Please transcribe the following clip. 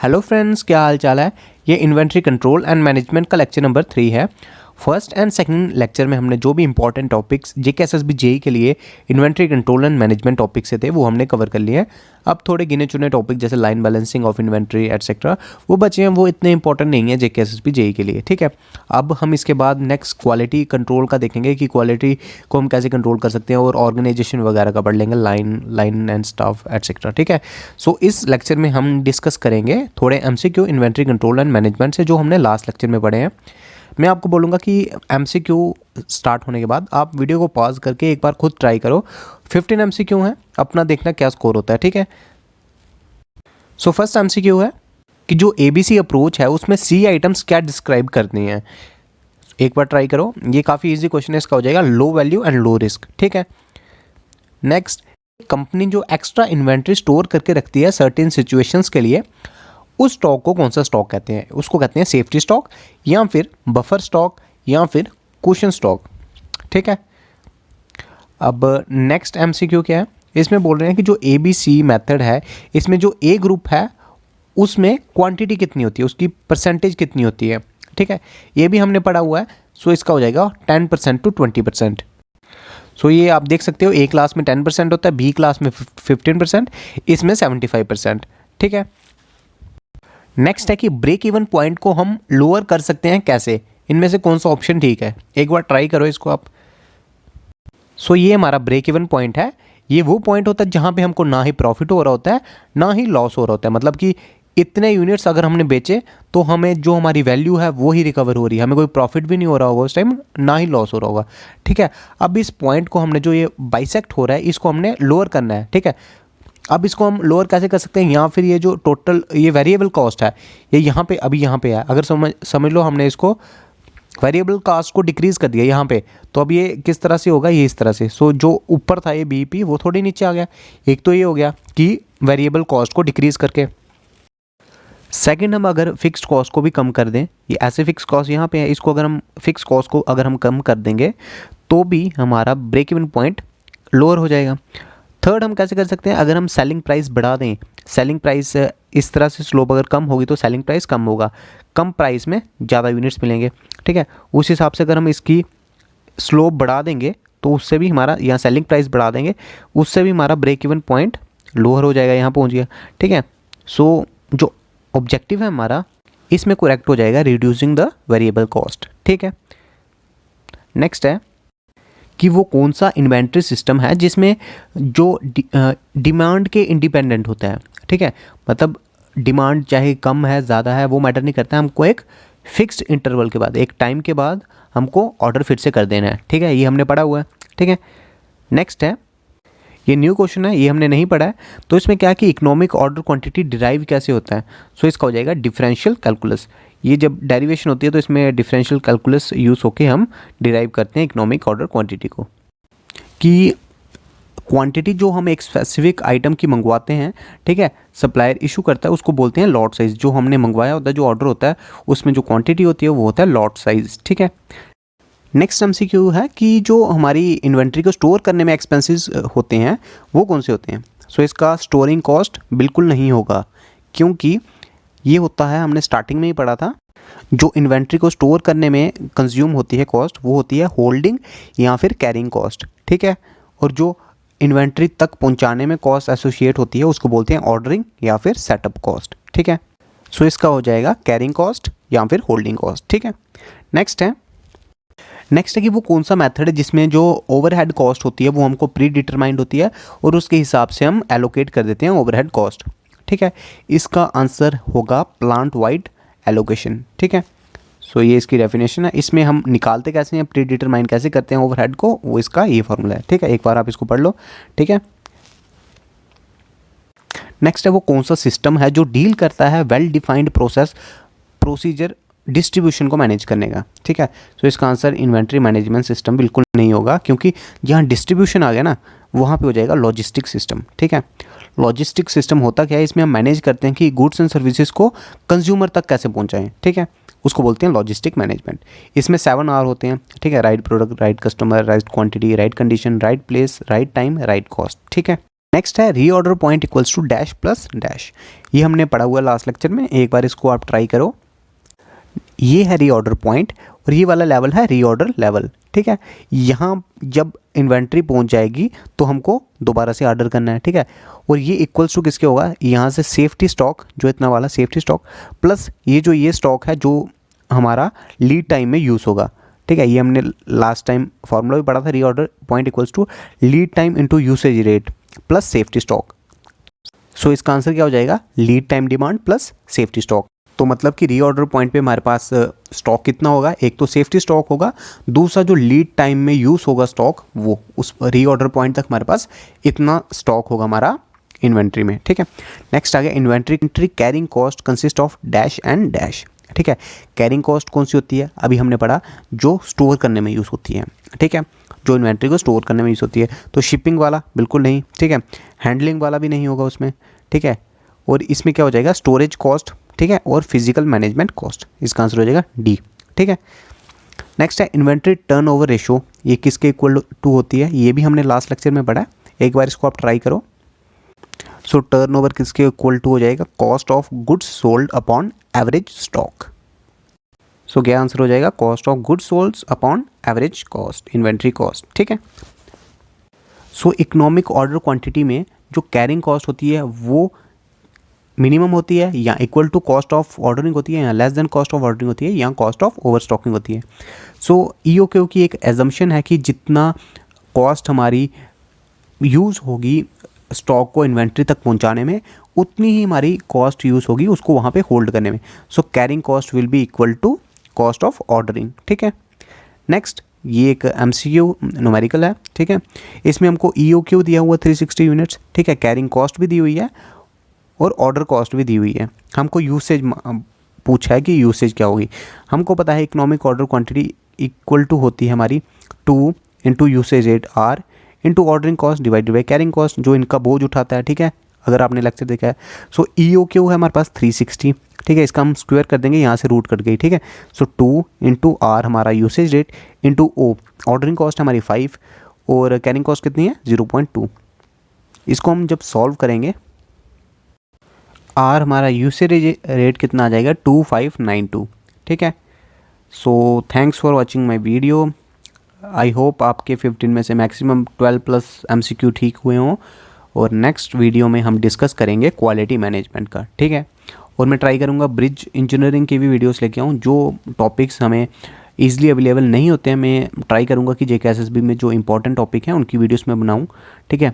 Hello friends, क्या हाल चाल है। ये इन्वेंट्री कंट्रोल एंड मैनेजमेंट का लेक्चर नंबर 3 है। फर्स्ट एंड सेकंड लेक्चर में हमने जो भी इंपॉर्टेंट टॉपिक्स JKSSB जेई के लिए inventory control and management topic से थे वो हमने कवर कर लिए हैं। अब थोड़े गिने चुने टॉपिक जैसे line balancing of inventory etcetera वो बचे हैं, वो इतने इंपॉर्टेंट नहीं है JKSSB जेई के लिए। ठीक है, अब हम इसके बाद नेक्स्ट क्वालिटी कंट्रोल का देखेंगे कि क्वालिटी को हम कैसे कंट्रोल कर सकते हैं, और ऑर्गेनाइजेशन वगैरह का पढ़ लेंगे, लाइन एंड स्टाफ एटसेट्रा। ठीक है, सो इस लेक्चर में हम डिस्कस करेंगे थोड़े MCQ inventory control and management से जो हमने लास्ट लेक्चर में पढ़े हैं। मैं आपको बोलूँगा कि MCQ स्टार्ट होने के बाद आप वीडियो को पॉज करके एक बार खुद ट्राई करो। 15 MCQ है, अपना देखना क्या स्कोर होता है। ठीक है, सो फर्स्ट MCQ है कि जो ABC अप्रोच है उसमें C आइटम्स क्या डिस्क्राइब करनी है। एक बार ट्राई करो, ये काफ़ी इजी क्वेश्चन है, इसका हो जाएगा low value and low risk. ठीक है, नेक्स्ट, कंपनी जो एक्स्ट्रा इन्वेंट्री स्टोर करके रखती है सर्टेन सिचुएशंस के लिए, उस स्टॉक को कौन सा स्टॉक कहते हैं। उसको कहते हैं सेफ्टी स्टॉक, या फिर बफर स्टॉक, या फिर कुशन स्टॉक। ठीक है, अब नेक्स्ट MCQ क्या है, इसमें बोल रहे हैं कि जो ABC मेथड है इसमें जो A ग्रुप है उसमें क्वांटिटी कितनी होती है, उसकी परसेंटेज कितनी होती है। ठीक है, ये भी हमने पढ़ा हुआ है। सो इसका हो जाएगा 10% to 20%। सो ये आप देख सकते हो, A क्लास में 10% होता है, B क्लास में 15%, इसमें 75%। ठीक है, नेक्स्ट है कि ब्रेक इवन पॉइंट को हम लोअर कर सकते हैं कैसे, इनमें से कौन सा ऑप्शन ठीक है। एक बार ट्राई करो इसको आप। सो ये हमारा ब्रेक इवन पॉइंट है। ये वो पॉइंट होता है जहाँ पे हमको ना ही प्रॉफिट हो रहा होता है ना ही लॉस हो रहा होता है, मतलब कि इतने यूनिट्स अगर हमने बेचे तो हमें जो हमारी वैल्यू है वो ही रिकवर हो रही है, हमें कोई प्रॉफिट भी नहीं हो रहा होगा उस टाइम, ना ही लॉस हो रहा होगा। ठीक है, अब इस पॉइंट को हमने जो ये बाइसेक्ट हो रहा है इसको हमने लोअर करना है। ठीक है, अब इसको हम लोअर कैसे कर सकते हैं, या फिर ये जो टोटल ये वेरिएबल कॉस्ट है ये यहाँ पे अभी यहाँ पे है, अगर समझ लो हमने इसको वेरिएबल कॉस्ट को डिक्रीज़ कर दिया यहाँ पे, तो अब ये किस तरह से होगा, ये इस तरह से। सो जो ऊपर था ये BP वो थोड़ी नीचे आ गया। एक तो ये हो गया कि वेरिएबल कॉस्ट को डिक्रीज़ करके। सेकंड, हम अगर फिक्स्ड कॉस्ट को भी कम कर दें, ये ऐसे फिक्स कॉस्ट यहाँ पे है, इसको अगर हम फिक्स कॉस्ट को अगर हम कम कर देंगे तो भी हमारा ब्रेक इवन पॉइंट लोअर हो जाएगा। थर्ड, हम कैसे कर सकते हैं, अगर हम सेलिंग प्राइस बढ़ा दें, सेलिंग प्राइस इस तरह से स्लोप अगर कम होगी तो सेलिंग प्राइस कम होगा, कम प्राइस में ज़्यादा यूनिट्स मिलेंगे। ठीक है, उस हिसाब से अगर हम इसकी स्लोप बढ़ा देंगे तो उससे भी हमारा, या सेलिंग प्राइस बढ़ा देंगे उससे भी हमारा ब्रेक इवन पॉइंट लोअर हो जाएगा, यहाँ पहुँच गया। ठीक है, सो जो ऑब्जेक्टिव है हमारा इसमें करेक्ट हो जाएगा, रिड्यूसिंग द वेरिएबल कॉस्ट। ठीक है, नेक्स्ट है कि वो कौन सा इन्वेंट्री सिस्टम है जिसमें जो डिमांड के इंडिपेंडेंट होता है। ठीक है, मतलब डिमांड चाहे कम है ज़्यादा है वो मैटर नहीं करता है, हमको एक फिक्स्ड इंटरवल के बाद, एक टाइम के बाद हमको ऑर्डर फिर से कर देना है। ठीक है, ये हमने पढ़ा हुआ है। ठीक है, नेक्स्ट है, ये न्यू क्वेश्चन है, ये हमने नहीं पढ़ा है। तो इसमें क्या है कि इकोनॉमिक ऑर्डर क्वांटिटी डिराइव कैसे होता है। सो इसका हो जाएगा डिफरेंशियल कैलकुलस। ये जब डेरिवेशन होती है तो इसमें डिफरेंशियल कैलकुलस यूज़ होके हम डिराइव करते हैं इकोनॉमिक ऑर्डर क्वांटिटी को, कि क्वांटिटी जो हम एक स्पेसिफिक आइटम की मंगवाते हैं, ठीक है, सप्लायर इशू करता है, उसको बोलते हैं लॉट साइज। जो हमने मंगवाया होता है, जो ऑर्डर होता है उसमें जो क्वांटिटी होती है वो होता है लॉट साइज। ठीक है, नेक्स्ट MCQ है कि जो हमारी इन्वेंट्री को स्टोर करने में एक्सपेंसेस होते हैं वो कौन से होते हैं। सो इसका स्टोरिंग कॉस्ट बिल्कुल नहीं होगा, क्योंकि ये होता है, हमने स्टार्टिंग में ही पढ़ा था, जो इन्वेंट्री को स्टोर करने में कंज्यूम होती है कॉस्ट वो होती है होल्डिंग या फिर कैरिंग कॉस्ट। ठीक है, और जो इन्वेंट्री तक पहुंचाने में कॉस्ट एसोसिएट होती है उसको बोलते हैं ऑर्डरिंग या फिर सेटअप कॉस्ट। ठीक है, सो इसका हो जाएगा कैरिंग कॉस्ट या फिर होल्डिंग कॉस्ट। ठीक है, नेक्स्ट है कि वो कौन सा मेथड है जिसमें जो ओवरहेड कॉस्ट होती है वो हमको प्री डिटरमाइंड होती है और उसके हिसाब से हम एलोकेट कर देते हैं ओवरहेड कॉस्ट। ठीक है, इसका आंसर होगा प्लांट वाइड एलोकेशन। ठीक है, सो ये इसकी डेफिनेशन है। इसमें हम निकालते कैसे हैं, प्री डिटरमाइन कैसे करते हैं ओवरहेड को, वो इसका ये फॉर्मूला है। ठीक है, एक बार आप इसको पढ़ लो। ठीक है, नेक्स्ट है वो कौन सा सिस्टम है जो डील करता है वेल डिफाइंड प्रोसीजर डिस्ट्रीब्यूशन को मैनेज करने का। ठीक है, सो इसका आंसर इन्वेंट्री मैनेजमेंट सिस्टम बिल्कुल नहीं होगा, क्योंकि जहाँ डिस्ट्रीब्यूशन आ गया ना वहाँ पे हो जाएगा लॉजिस्टिक सिस्टम। ठीक है, लॉजिस्टिक सिस्टम होता क्या है, इसमें हम मैनेज करते हैं कि गुड्स एंड सर्विसेज को कंज्यूमर तक कैसे पहुँचाएं। ठीक है, उसको बोलते हैं लॉजिस्टिक मैनेजमेंट। इसमें 7 R होते हैं। ठीक है, right product, right customer, right quantity, right condition, right place, right time, right cost. ठीक है, नेक्स्ट है reorder point equals to dash plus dash. ये हमने पढ़ा हुआ लास्ट लेक्चर में, एक बार इसको आप ट्राई करो। ये है रीऑर्डर पॉइंट और ये वाला लेवल है रीऑर्डर लेवल, ठीक है। यहाँ जब इन्वेंट्री पहुँच जाएगी तो हमको दोबारा से ऑर्डर करना है, ठीक है। और ये इक्वल्स टू किसके होगा, यहाँ से सेफ्टी स्टॉक, जो इतना वाला सेफ्टी स्टॉक प्लस ये स्टॉक है जो हमारा लीड टाइम में यूज़ होगा, ठीक है। ये हमने लास्ट टाइम फॉर्मूला भी पढ़ा था, reorder point equals to lead time into usage rate plus safety stock. So इसका आंसर क्या हो जाएगा, lead time demand plus safety stock. तो मतलब कि रीऑर्डर पॉइंट पे हमारे पास स्टॉक कितना होगा, एक तो सेफ्टी स्टॉक होगा, दूसरा जो लीड टाइम में यूज़ होगा स्टॉक, वो उस रीऑर्डर पॉइंट तक हमारे पास इतना स्टॉक होगा हमारा इन्वेंट्री में, ठीक है। नेक्स्ट आ गया inventory carrying cost consist of dash and dash, ठीक है। कैरिंग कॉस्ट कौन सी होती है, अभी हमने पढ़ा, जो स्टोर करने में यूज़ होती है, ठीक है, जो इन्वेंट्री को स्टोर करने में यूज़ होती है। तो शिपिंग वाला बिल्कुल नहीं, ठीक है, हैंडलिंग वाला भी नहीं होगा उसमें, ठीक है। और इसमें क्या हो जाएगा, स्टोरेज कॉस्ट, ठीक है, और फिजिकल मैनेजमेंट कॉस्ट। इसका आंसर हो जाएगा डी, ठीक है। नेक्स्ट है इन्वेंट्री टर्नओवर रेशो, ये किसके इक्वल टू होती है, ये भी हमने लास्ट लेक्चर में पढ़ा है, एक बार इसको आप ट्राई करो। सो टर्नओवर किसके इक्वल टू हो जाएगा, cost of goods sold upon average stock. So क्या आंसर हो जाएगा, cost of goods sold upon average cost, inventory cost, ठीक है। सो इकोनॉमिक ऑर्डर क्वांटिटी में जो कैरिंग कॉस्ट होती है वो मिनिमम होती है, या equal to cost of ordering होती है, या less than cost of ordering होती है, या कॉस्ट ऑफ ओवर स्टॉकिंग होती है। सो ईओक्यू की एक एजम्पशन है कि जितना कॉस्ट हमारी यूज़ होगी स्टॉक को इन्वेंट्री तक पहुंचाने में, उतनी ही हमारी कॉस्ट यूज़ होगी उसको वहाँ पे होल्ड करने में। So carrying cost will be equal to cost of ordering, ठीक है। नेक्स्ट ये एक एमसीक्यू न्यूमेरिकल है, ठीक है। इसमें हमको ईओक्यू दिया हुआ 360 यूनिट्स, ठीक है, कैरिंग कॉस्ट भी दी हुई है और ऑर्डर कॉस्ट भी दी हुई है। हमको यूसेज पूछा है कि यूसेज क्या होगी। हमको पता है economic order quantity equal to होती है हमारी 2 into usage rate R into ordering cost divided by carrying cost, जो इनका बोझ उठाता है, ठीक है, अगर आपने लेक्चर देखा है। सो ईओक्यू है हमारे पास 360, ठीक है, इसका हम स्क्वायर कर देंगे, यहाँ से रूट कट गई, ठीक है। सो 2 इंटू आर हमारा usage rate into O ordering cost हमारी 5 और कैरिंग कॉस्ट कितनी है 0.2। इसको हम जब सॉल्व करेंगे, आर हमारा यूसेज रेट कितना आ जाएगा 2592, ठीक है। So thanks for watching my video. I hope आपके 15 में से मैक्सिमम 12 प्लस एमसीक्यू ठीक हुए हों, और नेक्स्ट वीडियो में हम डिस्कस करेंगे क्वालिटी मैनेजमेंट का, ठीक है। और मैं ट्राई करूँगा ब्रिज इंजीनियरिंग की भी वीडियोस लेके आऊँ, जो टॉपिक्स हमें ईजिली अवेलेबल नहीं होते हैं, मैं ट्राई करूँगा कि जेकेएसएसबी में जो इंपॉर्टेंट टॉपिक हैं उनकी वीडियोस में बनाऊँ, ठीक है।